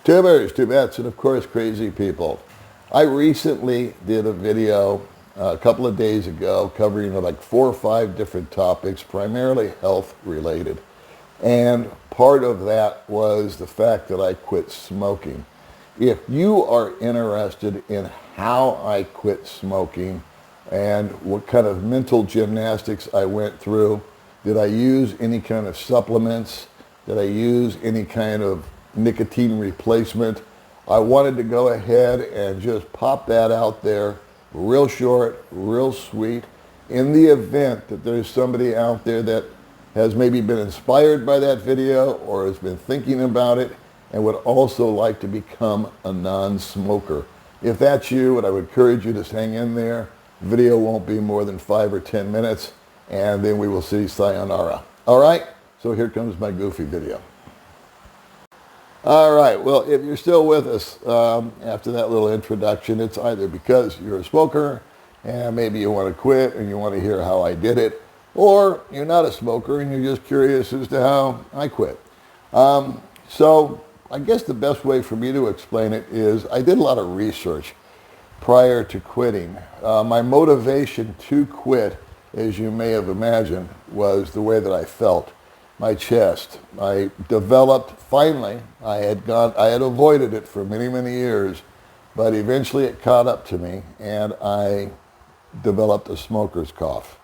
Tubers, tubettes, and of course crazy people. I recently did a video a couple of days ago covering like 4 or 5 different topics, primarily health related. And part of that was the fact that I quit smoking. If you are interested in how I quit smoking and what kind of mental gymnastics I went through, did I use any kind of supplements? Did I use any kind of nicotine replacement? I wanted to go ahead and just pop that out there real short, real sweet, in the event that there's somebody out there that has maybe been inspired by that video or has been thinking about it and would also like to become a non-smoker. If that's you, and I would encourage you to hang in there. The video won't be more than 5 or 10 minutes, and then we will see sayonara. All right, so here comes my goofy video. All right, well, if you're still with us after that little introduction, it's either because you're a smoker and maybe you want to quit and you want to hear how I did it, or you're not a smoker and you're just curious as to how I quit. So I guess the best way for me to explain it is I did a lot of research prior to quitting. My motivation to quit, as you may have imagined, was the way that I felt. My chest. I developed, finally, I had avoided it for many, many years, but eventually it caught up to me and I developed a smoker's cough.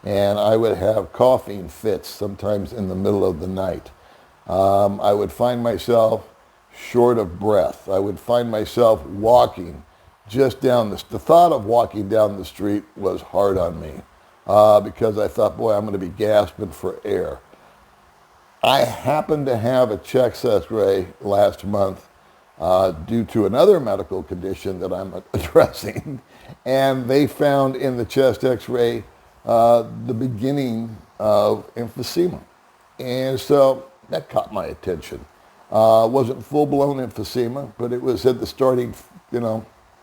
And I would have coughing fits sometimes in the middle of the night. I would find myself short of breath. I would find myself walking just down the thought of walking down the street was hard on me because I thought, boy, I'm going to be gasping for air. I happened to have a chest x-ray last month due to another medical condition that I'm addressing, and they found in the chest x-ray the beginning of emphysema. And so that caught my attention. Wasn't full-blown emphysema, but it was at the starting,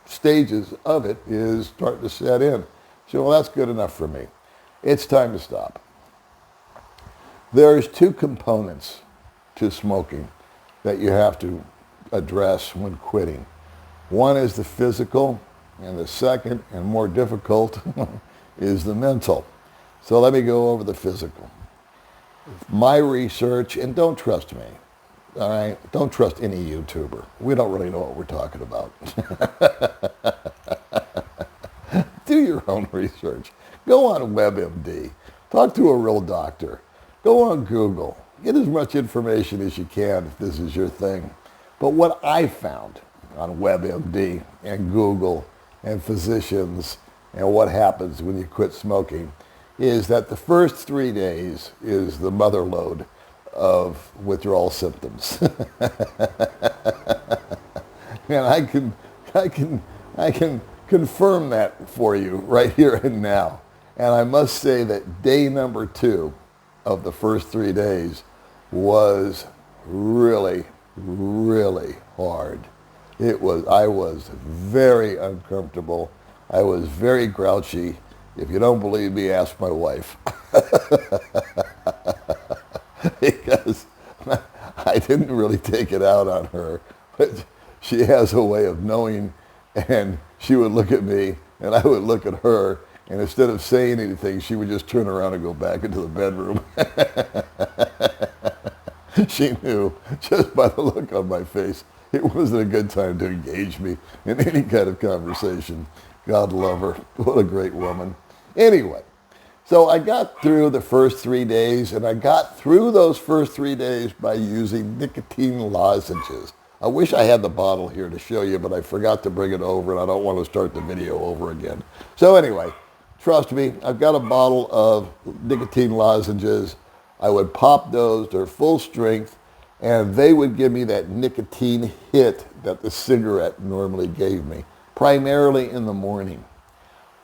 stages of it is starting to set in. So, well, that's good enough for me. It's time to stop. There's 2 components to smoking that you have to address when quitting. One is the physical, and the second, and more difficult, is the mental. So let me go over the physical. My research, and don't trust me, all right? Don't trust any YouTuber. We don't really know what we're talking about. Do your own research. Go on WebMD. Talk to a real doctor. Go on Google. Get as much information as you can if this is your thing. But what I found on WebMD and Google and physicians and what happens when you quit smoking is that the first 3 days is the mother lode of withdrawal symptoms. And I can confirm that for you right here and now. And I must say that day number 2 of the first 3 days was really, really hard. I was very uncomfortable. I was very grouchy. If you don't believe me, ask my wife. Because I didn't really take it out on her, but she has a way of knowing, and she would look at me and I would look at her, and instead of saying anything, she would just turn around and go back into the bedroom. She knew just by the look on my face, it wasn't a good time to engage me in any kind of conversation. God love her. What a great woman. Anyway, so I got through the first 3 days, and I got through those first 3 days by using nicotine lozenges. I wish I had the bottle here to show you, but I forgot to bring it over, and I don't want to start the video over again. So anyway, trust me, I've got a bottle of nicotine lozenges. I would pop those, they're full strength, and they would give me that nicotine hit that the cigarette normally gave me, primarily in the morning.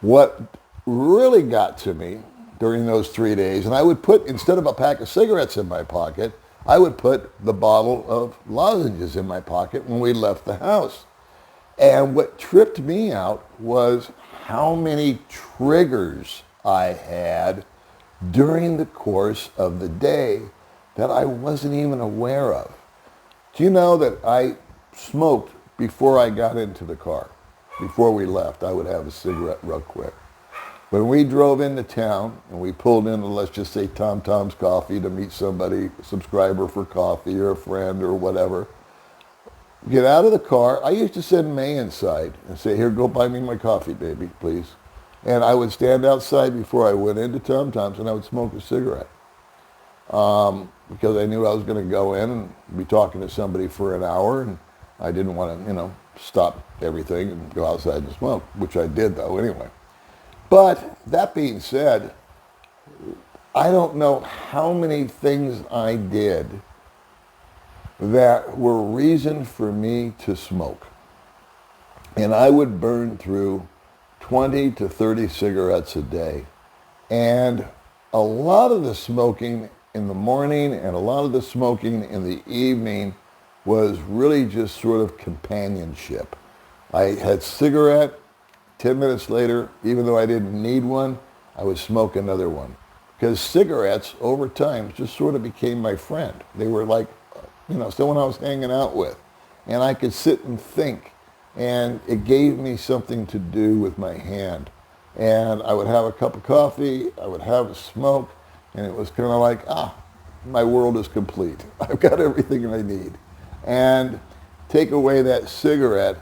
What really got to me during those 3 days, and I would put, instead of a pack of cigarettes in my pocket, I would put the bottle of lozenges in my pocket when we left the house. And what tripped me out was how many triggers I had during the course of the day that I wasn't even aware of. Do you know that I smoked before I got into the car. Before we left, I would have a cigarette real quick. When we drove into town and we pulled into, let's just say, Tom Tom's Coffee to meet somebody, a subscriber for coffee or a friend or whatever, get out of the car. I used to send May inside and say, here, go buy me my coffee, baby, please. And I would stand outside before I went into Tom Tom's and I would smoke a cigarette. Because I knew I was going to go in and be talking to somebody for an hour, and I didn't want to, stop everything and go outside and smoke, which I did, though, anyway. But that being said, I don't know how many things I did that were reason for me to smoke. And I would burn through 20 to 30 cigarettes a day. And a lot of the smoking in the morning and a lot of the smoking in the evening was really just sort of companionship. I had cigarette, 10 minutes later, even though I didn't need one, I would smoke another one. Because cigarettes, over time, just sort of became my friend. They were like, someone I was hanging out with. And I could sit and think. And it gave me something to do with my hand. And I would have a cup of coffee, I would have a smoke, and it was kind of like, my world is complete. I've got everything I need. And take away that cigarette,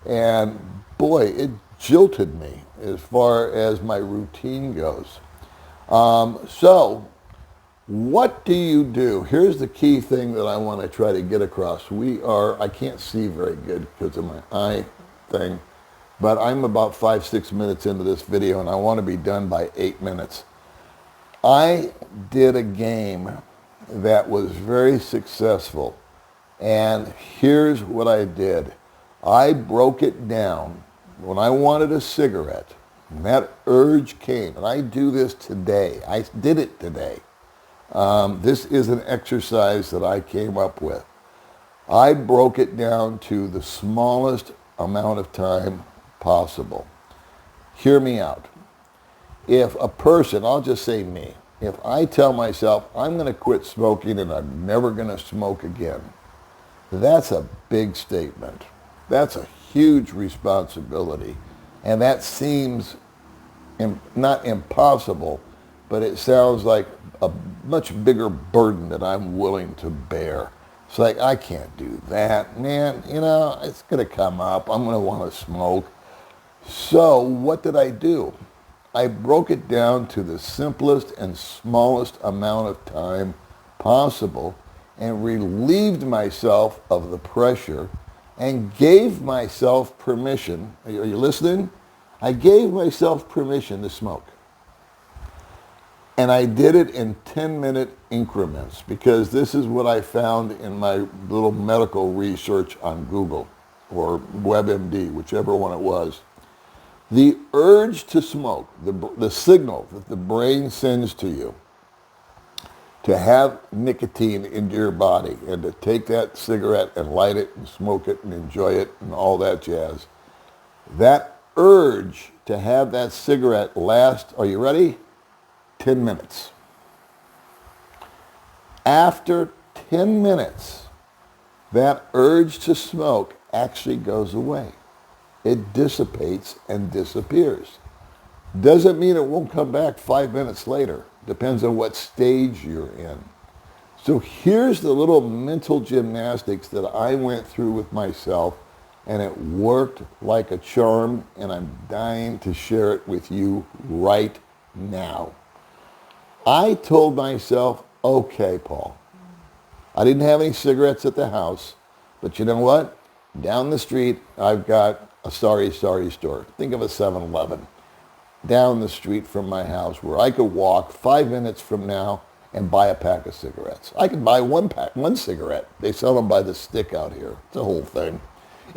and boy, it jilted me as far as my routine goes. So what do you do? Here's the key thing that I want to try to get across. I can't see very good because of my eye thing, but I'm about 5-6 minutes into this video and I want to be done by 8 minutes. I did a game that was very successful, and here's what I did. I broke it down. When I wanted a cigarette, and that urge came, and I do this today. I did it today. This is an exercise that I came up with. I broke it down to the smallest amount of time possible. Hear me out. If a person, I'll just say me, if I tell myself I'm going to quit smoking and I'm never going to smoke again, that's a big statement. That's a huge responsibility. And that seems not impossible, but it sounds like a much bigger burden that I'm willing to bear. It's like, I can't do that, man. It's going to come up. I'm going to want to smoke. So what did I do? I broke it down to the simplest and smallest amount of time possible and relieved myself of the pressure and gave myself permission. Are you listening? I gave myself permission to smoke. And I did it in 10-minute increments because this is what I found in my little medical research on Google or WebMD, whichever one it was. The urge to smoke, the signal that the brain sends to you to have nicotine into your body and to take that cigarette and light it and smoke it and enjoy it and all that jazz. That urge to have that cigarette last, are you ready? 10 minutes. After 10 minutes, that urge to smoke actually goes away. It dissipates and disappears. Doesn't mean it won't come back 5 minutes later. Depends on what stage you're in. So here's the little mental gymnastics that I went through with myself, and it worked like a charm, and I'm dying to share it with you right now. I told myself, okay, Paul, I didn't have any cigarettes at the house, but you know what? Down the street, I've got a sorry store. Think of a 7-Eleven down the street from my house where I could walk 5 minutes from now and buy a pack of cigarettes. I could buy one cigarette. They sell them by the stick out here. It's a whole thing.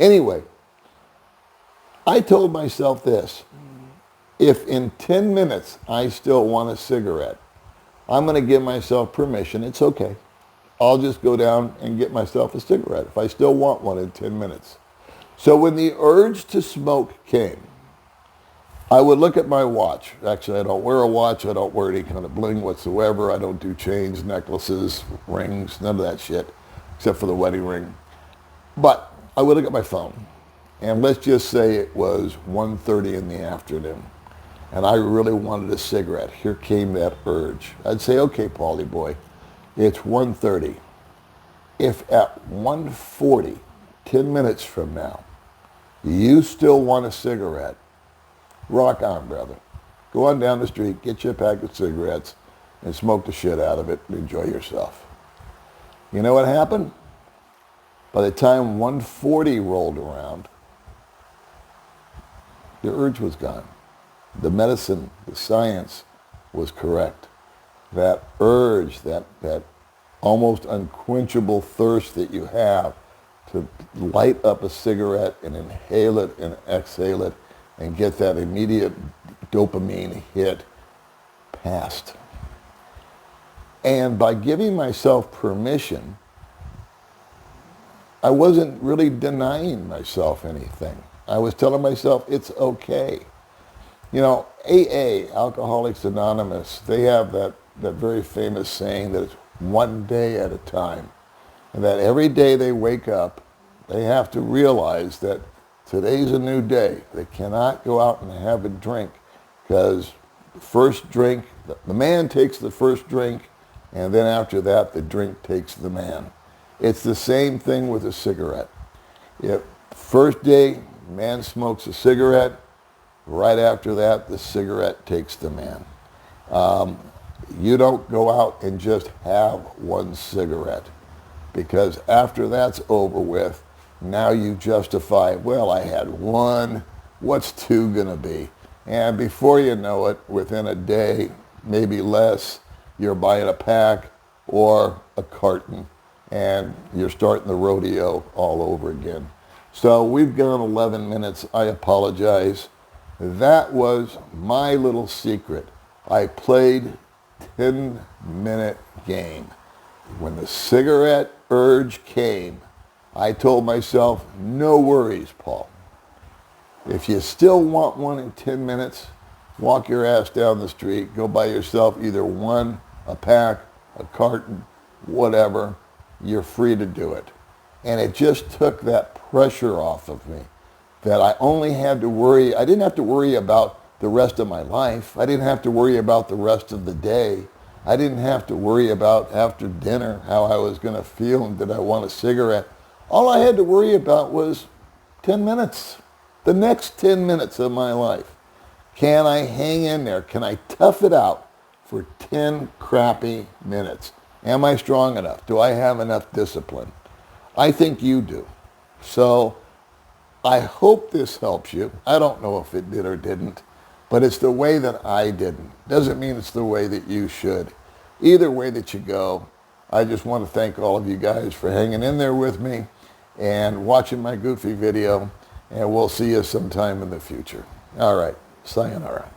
Anyway, I told myself this. If in 10 minutes I still want a cigarette, I'm going to give myself permission. It's okay. I'll just go down and get myself a cigarette if I still want one in 10 minutes. So when the urge to smoke came, I would look at my watch. Actually, I don't wear a watch. I don't wear any kind of bling whatsoever. I don't do chains, necklaces, rings, none of that shit, except for the wedding ring. But I would look at my phone, and let's just say it was 1:30 in the afternoon, and I really wanted a cigarette. Here came that urge. I'd say, okay, Paulie boy, it's 1:30. If at 1:40, 10 minutes from now, you still want a cigarette, rock on, brother. Go on down the street, get you a pack of cigarettes, and smoke the shit out of it and enjoy yourself. You know what happened? By the time 1:40 rolled around, the urge was gone. The medicine, the science was correct. That urge, that almost unquenchable thirst that you have to light up a cigarette and inhale it and exhale it and get that immediate dopamine hit, passed. And by giving myself permission, I wasn't really denying myself anything. I was telling myself it's okay. You know, AA, Alcoholics Anonymous, they have that very famous saying that it's one day at a time. And that every day they wake up, they have to realize that today's a new day. They cannot go out and have a drink because the first drink, the man takes the first drink, and then after that, the drink takes the man. It's the same thing with a cigarette. If first day, man smokes a cigarette, right after that, the cigarette takes the man. You don't go out and just have one cigarette, because after that's over with, now you justify, well, I had one, what's two gonna be? And before you know it, within a day, maybe less, you're buying a pack or a carton, and you're starting the rodeo all over again. So we've gone 11 minutes. I apologize. That was my little secret. I played 10-minute game. When the cigarette urge came, I told myself, no worries, Paul. If you still want one in 10 minutes, walk your ass down the street, go buy yourself either one, a pack, a carton, whatever. You're free to do it. And it just took that pressure off of me, that I only had to worry. I didn't have to worry about the rest of my life. I didn't have to worry about the rest of the day. I didn't have to worry about after dinner how I was going to feel and did I want a cigarette. All I had to worry about was 10 minutes, the next 10 minutes of my life. Can I hang in there? Can I tough it out for 10 crappy minutes? Am I strong enough? Do I have enough discipline? I think you do. So I hope this helps you. I don't know if it did or didn't, but it's the way that I didn't. Doesn't mean it's the way that you should. Either way that you go, I just want to thank all of you guys for hanging in there with me and watching my goofy video, and we'll see you sometime in the future. All right, sayonara.